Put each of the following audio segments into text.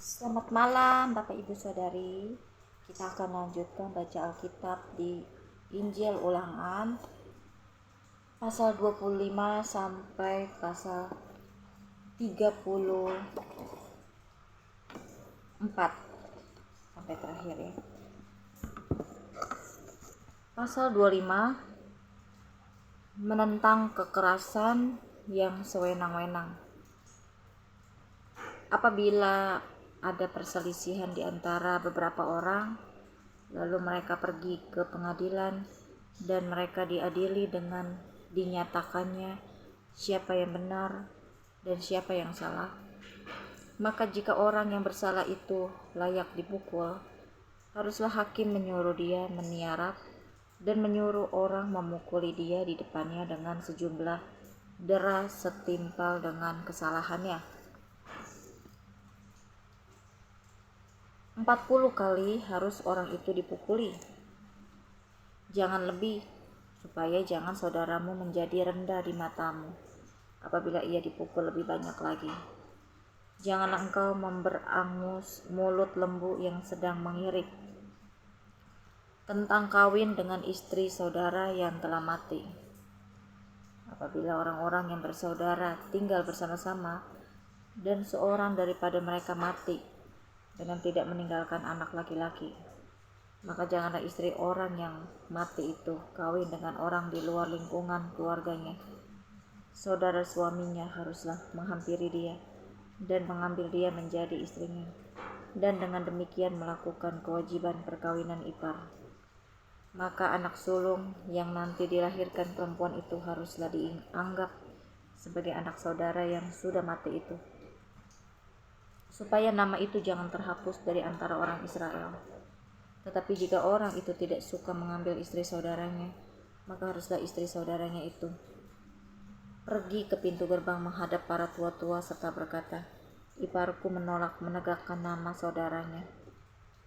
Selamat malam Bapak Ibu Saudari. Kita akan lanjutkan baca Alkitab di Injil Ulangan pasal 25 sampai pasal 34 sampai terakhir ya. Pasal 25 menentang kekerasan yang sewenang-wenang. Apabila ada perselisihan di antara beberapa orang, lalu mereka pergi ke pengadilan dan mereka diadili dengan dinyatakannya siapa yang benar dan siapa yang salah. Maka jika orang yang bersalah itu layak dipukul, haruslah hakim menyuruh dia meniarap dan menyuruh orang memukuli dia di depannya dengan sejumlah dera setimpal dengan kesalahannya. 40 kali harus orang itu dipukuli, jangan lebih, supaya jangan saudaramu menjadi rendah di matamu apabila ia dipukul lebih banyak lagi. Janganlah engkau memberangus mulut lembu yang sedang mengirik tentang kawin dengan istri saudara yang telah mati. Apabila orang-orang yang bersaudara tinggal bersama-sama dan seorang daripada mereka mati dengan tidak meninggalkan anak laki-laki, maka janganlah istri orang yang mati itu kawin dengan orang di luar lingkungan keluarganya. Saudara suaminya haruslah menghampiri dia dan mengambil dia menjadi istrinya, dan dengan demikian melakukan kewajiban perkawinan ipar. Maka anak sulung yang nanti dilahirkan perempuan itu haruslah dianggap sebagai anak saudara yang sudah mati itu, supaya nama itu jangan terhapus dari antara orang Israel. Tetapi jika orang itu tidak suka mengambil istri saudaranya, maka haruslah istri saudaranya itu pergi ke pintu gerbang menghadap para tua-tua serta berkata, iparku menolak menegakkan nama saudaranya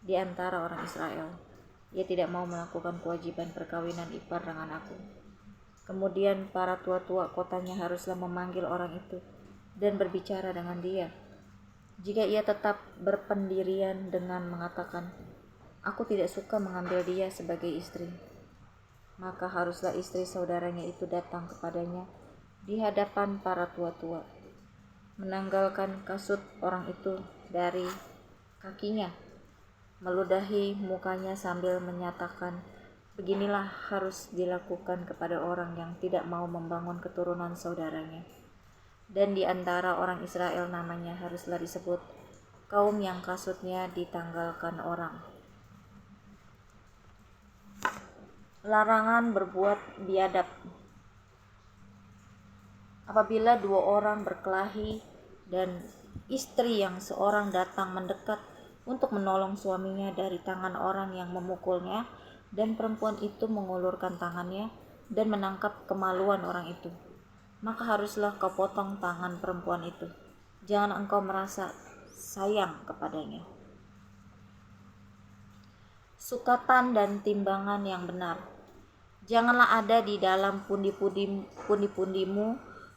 di antara orang Israel. Ia tidak mau melakukan kewajiban perkawinan ipar dengan aku. Kemudian para tua-tua kotanya haruslah memanggil orang itu dan berbicara dengan dia. Jika ia tetap berpendirian dengan mengatakan, aku tidak suka mengambil dia sebagai istri, maka haruslah istri saudaranya itu datang kepadanya di hadapan para tua-tua, menanggalkan kasut orang itu dari kakinya, meludahi mukanya sambil menyatakan, beginilah harus dilakukan kepada orang yang tidak mau membangun keturunan saudaranya. Dan di antara orang Israel namanya haruslah disebut kaum yang kasutnya ditanggalkan orang. Larangan berbuat biadab. Apabila dua orang berkelahi dan istri yang seorang datang mendekat untuk menolong suaminya dari tangan orang yang memukulnya, dan perempuan itu mengulurkan tangannya dan menangkap kemaluan orang itu, maka haruslah kau potong tangan perempuan itu. Jangan engkau merasa sayang kepadanya. Sukatan dan timbangan yang benar. Janganlah ada di dalam pundi-pundimu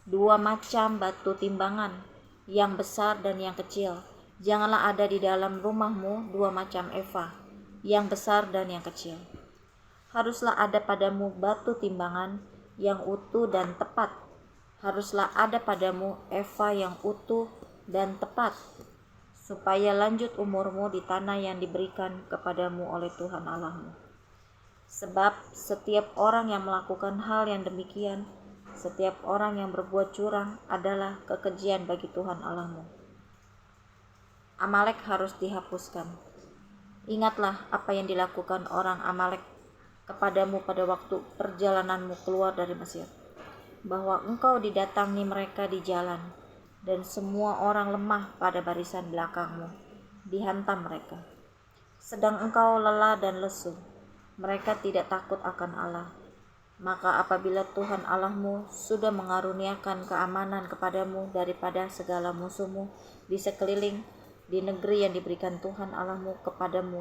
dua macam batu timbangan, yang besar dan yang kecil. Janganlah ada di dalam rumahmu dua macam eva, yang besar dan yang kecil. Haruslah ada padamu batu timbangan yang utuh dan tepat. Haruslah ada padamu eva yang utuh dan tepat, supaya lanjut umurmu di tanah yang diberikan kepadamu oleh Tuhan Allahmu. Sebab setiap orang yang melakukan hal yang demikian, setiap orang yang berbuat curang adalah kekejian bagi Tuhan Allahmu. Amalek harus dihapuskan. Ingatlah apa yang dilakukan orang Amalek kepadamu pada waktu perjalananmu keluar dari Mesir, bahwa engkau didatangi mereka di jalan, dan semua orang lemah pada barisan belakangmu, dihantam mereka. Sedang engkau lelah dan lesu, mereka tidak takut akan Allah. Maka apabila Tuhan Allahmu sudah mengaruniakan keamanan kepadamu daripada segala musuhmu di sekeliling, di negeri yang diberikan Tuhan Allahmu kepadamu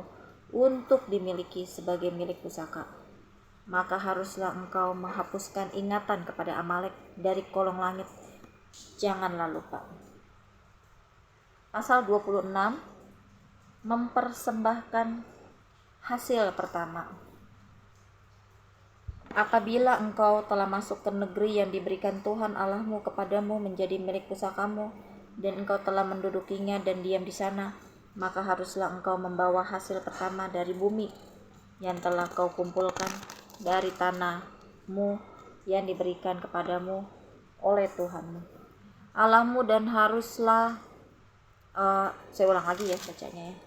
untuk dimiliki sebagai milik pusaka, maka haruslah engkau menghapuskan ingatan kepada Amalek dari kolong langit. Janganlah lupa. Pasal 26 mempersembahkan hasil pertama. Apabila engkau telah masuk ke negeri yang diberikan Tuhan Allahmu kepadamu menjadi milik pusakamu, dan engkau telah mendudukinya dan diam di sana, maka haruslah engkau membawa hasil pertama dari bumi yang telah kau kumpulkan dari tanahmu yang diberikan kepadamu oleh Tuhanmu Allahmu, dan haruslah saya ulang lagi ya bacanya ya.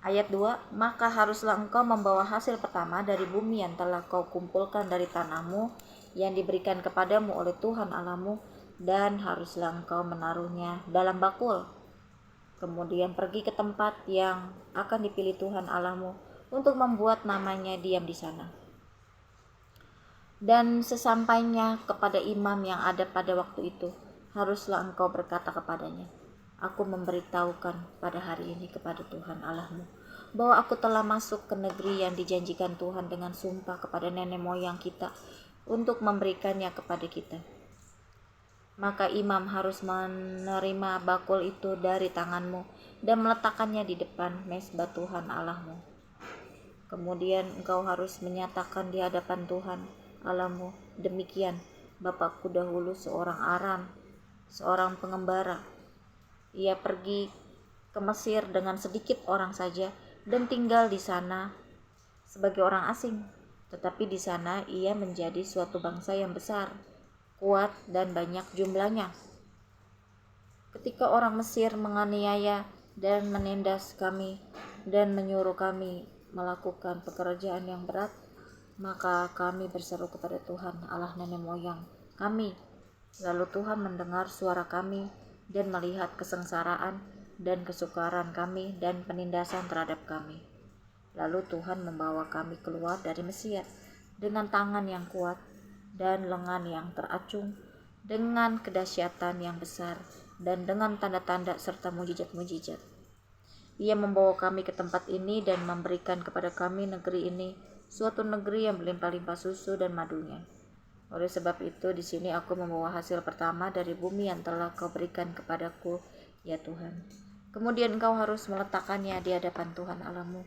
Ayat 2, maka haruslah engkau membawa hasil pertama dari bumi yang telah kau kumpulkan dari tanahmu yang diberikan kepadamu oleh Tuhan Allahmu, dan haruslah engkau menaruhnya dalam bakul. Kemudian pergi ke tempat yang akan dipilih Tuhan Allahmu untuk membuat namanya diam di sana. Dan sesampainya kepada imam yang ada pada waktu itu, haruslah engkau berkata kepadanya, aku memberitahukan pada hari ini kepada Tuhan Allahmu bahwa aku telah masuk ke negeri yang dijanjikan Tuhan dengan sumpah kepada nenek moyang kita untuk memberikannya kepada kita. Maka imam harus menerima bakul itu dari tanganmu dan meletakkannya di depan mezbah Tuhan Allahmu. Kemudian engkau harus menyatakan di hadapan Tuhan Allahmu, demikian bapakku dahulu seorang Aram, seorang pengembara. Ia pergi ke Mesir dengan sedikit orang saja dan tinggal di sana sebagai orang asing. Tetapi di sana ia menjadi suatu bangsa yang besar, kuat dan banyak jumlahnya. Ketika orang Mesir menganiaya dan menindas kami dan menyuruh kami melakukan pekerjaan yang berat, maka kami berseru kepada Tuhan Allah nenek moyang kami. Lalu Tuhan mendengar suara kami dan melihat kesengsaraan dan kesukaran kami dan penindasan terhadap kami. Lalu Tuhan membawa kami keluar dari Mesir dengan tangan yang kuat dan lengan yang teracung, dengan kedahsyatan yang besar dan dengan tanda-tanda serta mujizat-mujizat. Ia membawa kami ke tempat ini dan memberikan kepada kami negeri ini, suatu negeri yang berlimpah-limpah susu dan madunya. Oleh sebab itu di sini aku membawa hasil pertama dari bumi yang telah kau berikan kepadaku, ya Tuhan. Kemudian engkau harus meletakkannya di hadapan Tuhan Allahmu.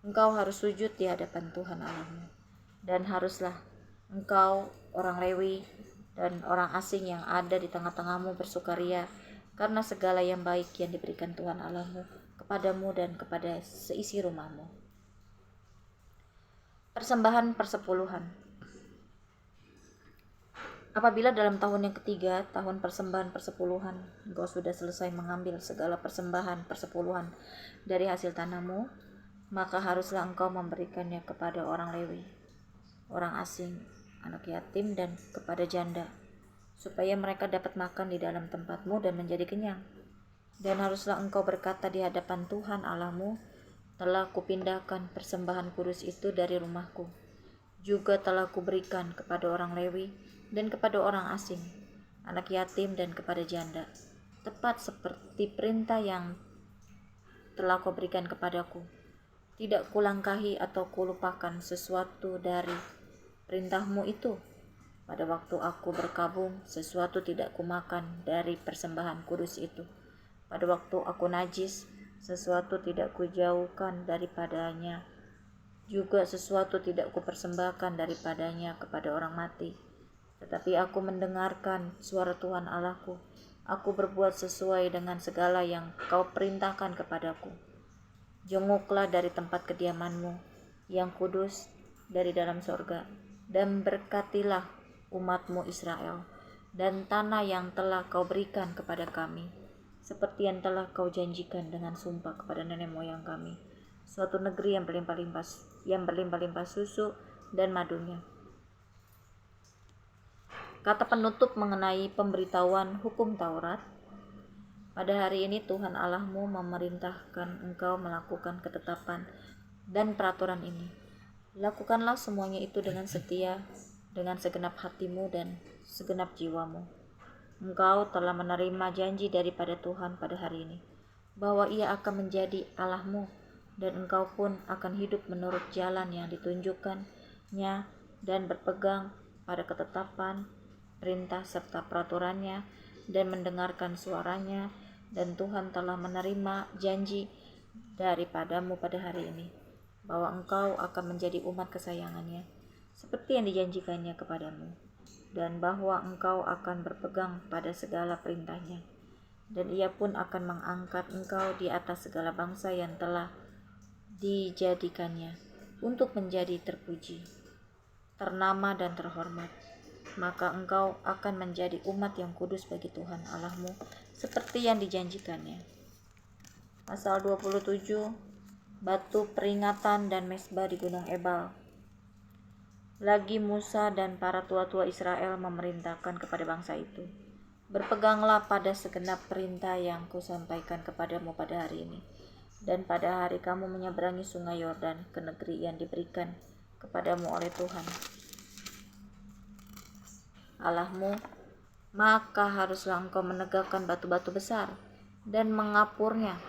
Engkau harus sujud di hadapan Tuhan Allahmu. Dan haruslah engkau, orang Lewi dan orang asing yang ada di tengah-tengahmu bersukaria karena segala yang baik yang diberikan Tuhan Allahmu kepadamu dan kepada seisi rumahmu. Persembahan persepuluhan. Apabila dalam tahun yang ketiga, tahun persembahan persepuluhan, engkau sudah selesai mengambil segala persembahan persepuluhan dari hasil tanahmu, maka haruslah engkau memberikannya kepada orang Lewi, orang asing, anak yatim, dan kepada janda, supaya mereka dapat makan di dalam tempatmu dan menjadi kenyang. Dan haruslah engkau berkata di hadapan Tuhan Allahmu, telah kupindahkan persembahan kudus itu dari rumahku, juga telah kuberikan kepada orang Lewi dan kepada orang asing, anak yatim dan kepada janda, tepat seperti perintah yang telah kau berikan kepadaku. Tidak kulangkahi atau kulupakan sesuatu dari perintahmu itu. Pada waktu aku berkabung, sesuatu tidak kumakan dari persembahan kudus itu. Pada waktu aku najis, sesuatu tidak kujauhkan daripadanya. Juga sesuatu tidak kupersembahkan daripadanya kepada orang mati. Tetapi aku mendengarkan suara Tuhan Allahku. Aku berbuat sesuai dengan segala yang kau perintahkan kepadaku. Jongoklah dari tempat kediamanmu yang kudus dari dalam sorga, dan berkatilah umatmu Israel dan tanah yang telah kau berikan kepada kami, seperti yang telah kau janjikan dengan sumpah kepada nenek moyang kami, suatu negeri yang berlimpah-limpah susu dan madunya. Kata penutup mengenai pemberitahuan hukum Taurat. Pada hari ini Tuhan Allahmu memerintahkan engkau melakukan ketetapan dan peraturan ini. Lakukanlah semuanya itu dengan setia, dengan segenap hatimu dan segenap jiwamu. Engkau telah menerima janji daripada Tuhan pada hari ini, bahwa Ia akan menjadi Allahmu, dan engkau pun akan hidup menurut jalan yang ditunjukkannya dan berpegang pada ketetapan, perintah serta peraturannya dan mendengarkan suaranya. Dan Tuhan telah menerima janji daripadamu pada hari ini, bahwa engkau akan menjadi umat kesayangannya, seperti yang dijanjikannya kepadamu, dan bahwa engkau akan berpegang pada segala perintahnya, dan ia pun akan mengangkat engkau di atas segala bangsa yang telah dijadikannya untuk menjadi terpuji, ternama dan terhormat. Maka engkau akan menjadi umat yang kudus bagi Tuhan Allahmu, seperti yang dijanjikannya. Pasal 27, batu peringatan dan mezbah di Gunung Ebal. Lagi Musa dan para tua-tua Israel memerintahkan kepada bangsa itu, berpeganglah pada segenap perintah yang kusampaikan kepadamu pada hari ini, dan pada hari kamu menyeberangi sungai Yordan ke negeri yang diberikan kepadamu oleh Tuhan Allahmu, maka haruslah engkau menegakkan batu-batu besar dan mengapurnya.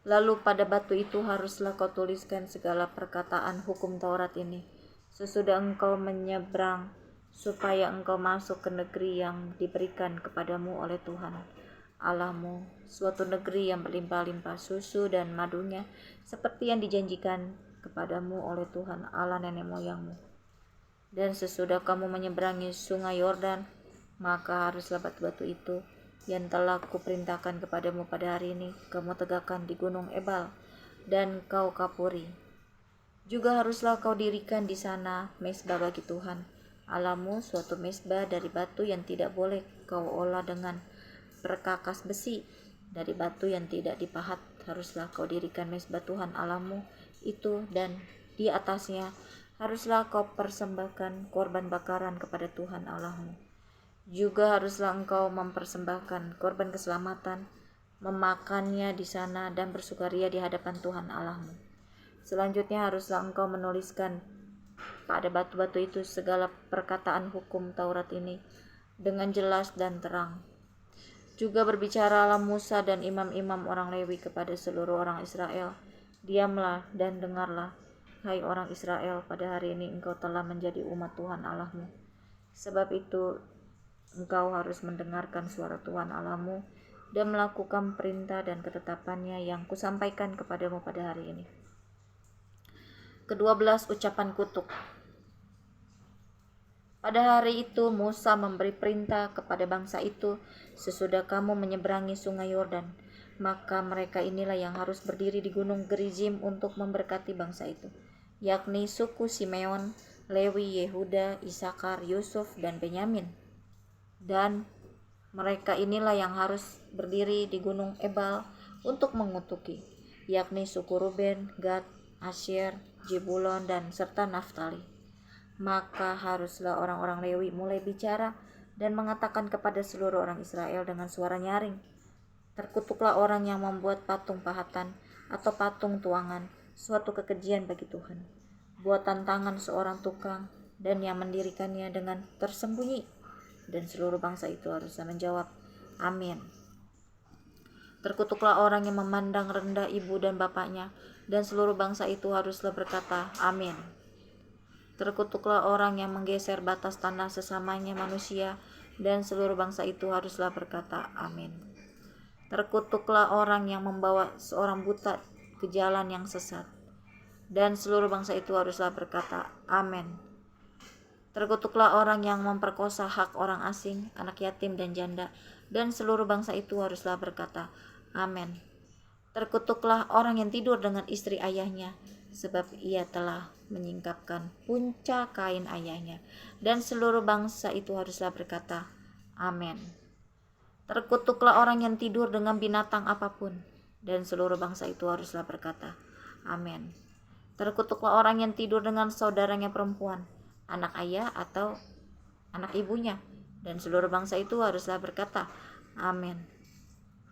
Lalu pada batu itu haruslah kau tuliskan segala perkataan hukum Taurat ini, sesudah engkau menyeberang, supaya engkau masuk ke negeri yang diberikan kepadamu oleh Tuhan Allahmu, suatu negeri yang berlimpah-limpah susu dan madunya, seperti yang dijanjikan kepadamu oleh Tuhan Allah nenek moyangmu. Dan sesudah kamu menyeberangi sungai Yordan, maka haruslah batu-batu itu yang telah kuperintahkan kepadamu pada hari ini kamu tegakkan di Gunung Ebal dan kau kapuri. Juga haruslah kau dirikan di sana mezbah bagi Tuhan Allahmu, suatu mezbah dari batu yang tidak boleh kau olah dengan perkakas besi, dari batu yang tidak dipahat haruslah kau dirikan mezbah Tuhan Allahmu itu, dan di atasnya haruslah kau persembahkan korban bakaran kepada Tuhan Allahmu. Juga haruslah engkau mempersembahkan korban keselamatan, memakannya di sana dan bersukaria di hadapan Tuhan Allahmu. Selanjutnya haruslah engkau menuliskan pada batu-batu itu segala perkataan hukum Taurat ini dengan jelas dan terang. Juga berbicaralah Musa dan imam-imam orang Lewi kepada seluruh orang Israel, diamlah dan dengarlah, hai orang Israel, pada hari ini engkau telah menjadi umat Tuhan Allahmu. Sebab itu engkau harus mendengarkan suara Tuhan Allahmu dan melakukan perintah dan ketetapannya yang kusampaikan kepadamu pada hari ini. Ke-12, ucapan kutuk. Pada hari itu Musa memberi perintah kepada bangsa itu, sesudah kamu menyeberangi sungai Yordan, maka mereka inilah yang harus berdiri di gunung Gerizim untuk memberkati bangsa itu, yakni suku Simeon, Lewi, Yehuda, Isakar, Yusuf, dan Benyamin. Dan mereka inilah yang harus berdiri di gunung Ebal untuk mengutuki, yakni suku Ruben, Gad, Asyer, Jebulon, dan serta Naftali. Maka haruslah orang-orang Lewi mulai bicara dan mengatakan kepada seluruh orang Israel dengan suara nyaring, terkutuklah orang yang membuat patung pahatan atau patung tuangan, suatu kekejian bagi Tuhan, buatan tangan seorang tukang, dan yang mendirikannya dengan tersembunyi. Dan seluruh bangsa itu haruslah menjawab, amin. Terkutuklah orang yang memandang rendah ibu dan bapaknya, dan seluruh bangsa itu haruslah berkata, amin. Terkutuklah orang yang menggeser batas tanah sesamanya manusia, dan seluruh bangsa itu haruslah berkata, amin. Terkutuklah orang yang membawa seorang buta ke jalan yang sesat, dan seluruh bangsa itu haruslah berkata, amin. Terkutuklah orang yang memperkosa hak orang asing, anak yatim dan janda, dan seluruh bangsa itu haruslah berkata, amin. Terkutuklah orang yang tidur dengan istri ayahnya, sebab ia telah menyingkapkan punca kain ayahnya, dan seluruh bangsa itu haruslah berkata, amin. Terkutuklah orang yang tidur dengan binatang apapun, dan seluruh bangsa itu haruslah berkata, amin. Terkutuklah orang yang tidur dengan saudaranya perempuan, anak ayah atau anak ibunya, dan seluruh bangsa itu haruslah berkata, amin.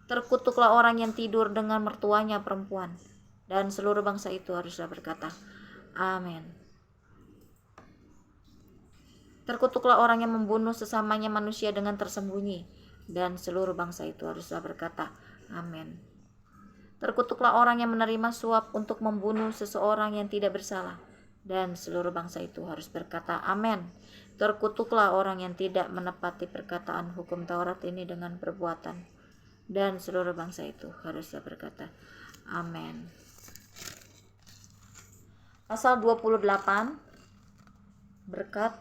Terkutuklah orang yang tidur dengan mertuanya perempuan, dan seluruh bangsa itu haruslah berkata, amin. Terkutuklah orang yang membunuh sesamanya manusia dengan tersembunyi, dan seluruh bangsa itu haruslah berkata, amin. Terkutuklah orang yang menerima suap untuk membunuh seseorang yang tidak bersalah, dan seluruh bangsa itu harus berkata, amin. Terkutuklah orang yang tidak menepati perkataan hukum Taurat ini dengan perbuatan, Dan seluruh bangsa itu haruslah berkata, amin. Pasal 28, berkat.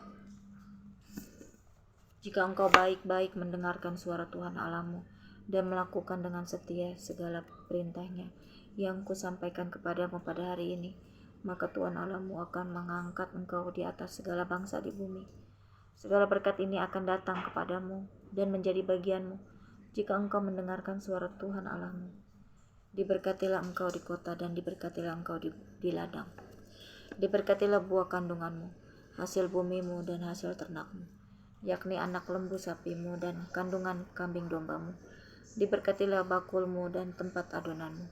Jika engkau baik-baik mendengarkan suara Tuhan Allahmu dan melakukan dengan setia segala perintahnya yang kusampaikan kepadamu pada hari ini, maka Tuhan Allahmu akan mengangkat engkau di atas segala bangsa di bumi. Segala berkat ini akan datang kepadamu dan menjadi bagianmu jika engkau mendengarkan suara Tuhan Allahmu. Diberkatilah engkau di kota dan diberkatilah engkau di ladang. Diberkatilah buah kandunganmu, hasil bumimu dan hasil ternakmu, yakni anak lembu sapimu dan kandungan kambing dombamu. Diberkatilah bakulmu dan tempat adonanmu.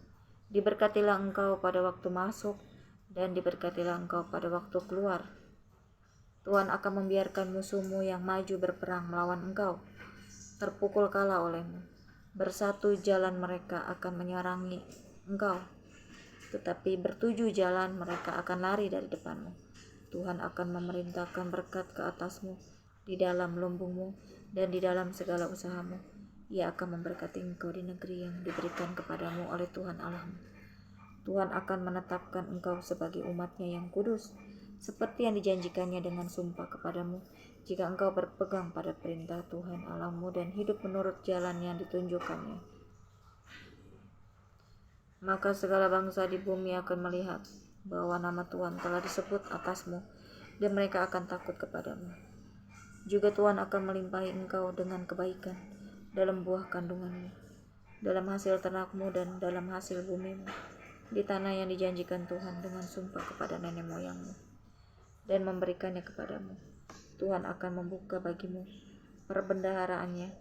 Diberkatilah engkau pada waktu masuk dan diberkatilah engkau pada waktu keluar. Tuhan akan membiarkan musuhmu yang maju berperang melawan engkau terpukul kalah olehmu. Bersatu jalan mereka akan menyerangi engkau, tetapi bertujuh jalan mereka akan lari dari depanmu. Tuhan akan memerintahkan berkat ke atasmu di dalam lumbungmu dan di dalam segala usahamu. Ia akan memberkati engkau di negeri yang diberikan kepadamu oleh Tuhan Allahmu. Tuhan akan menetapkan engkau sebagai umat-Nya yang kudus, seperti yang dijanjikannya dengan sumpah kepadamu, jika engkau berpegang pada perintah Tuhan Allahmu dan hidup menurut jalan yang ditunjukkannya. Maka segala bangsa di bumi akan melihat bahwa nama Tuhan telah disebut atasmu, dan mereka akan takut kepadamu. Juga Tuhan akan melimpahi engkau dengan kebaikan dalam buah kandunganmu, dalam hasil ternakmu dan dalam hasil bumimu, di tanah yang dijanjikan Tuhan dengan sumpah kepada nenek moyangmu, dan memberikannya kepadamu. Tuhan akan membuka bagimu perbendaharaannya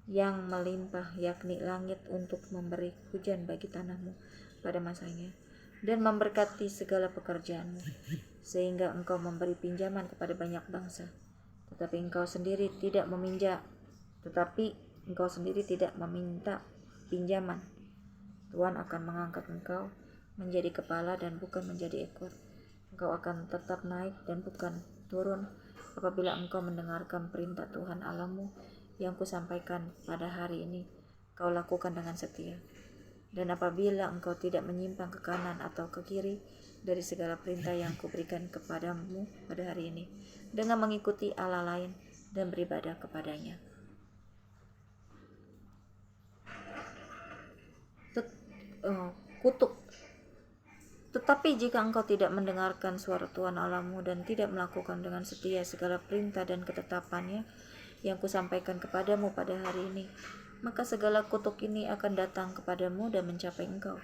yang melimpah, yakni langit, untuk memberi hujan bagi tanahmu pada masanya, dan memberkati segala pekerjaanmu, sehingga engkau memberi pinjaman kepada banyak bangsa, tetapi engkau sendiri tidak meminta pinjaman. Tuhan akan mengangkat engkau menjadi kepala dan bukan menjadi ekor. Engkau akan tetap naik dan bukan turun apabila engkau mendengarkan perintah Tuhan Allahmu yang kusampaikan pada hari ini, kau lakukan dengan setia. Dan apabila engkau tidak menyimpang ke kanan atau ke kiri dari segala perintah yang kuberikan kepadamu pada hari ini, dengan mengikuti Allah lain dan beribadah kepadanya. Kutuk. Tetapi jika engkau tidak mendengarkan suara Tuhan Allahmu dan tidak melakukan dengan setia segala perintah dan ketetapannya yang kusampaikan kepadamu pada hari ini, maka segala kutuk ini akan datang kepadamu dan mencapai engkau.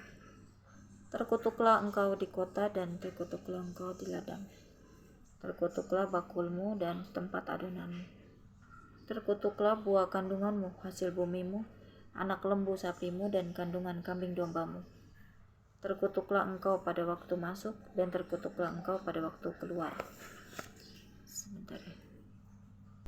Terkutuklah engkau di kota dan terkutuklah engkau di ladang. Terkutuklah bakulmu dan tempat adonanmu. Terkutuklah buah kandunganmu, hasil bumimu, anak lembu sapimu dan kandungan kambing dombamu. Terkutuklah engkau pada waktu masuk dan terkutuklah engkau pada waktu keluar. Sebentar ya.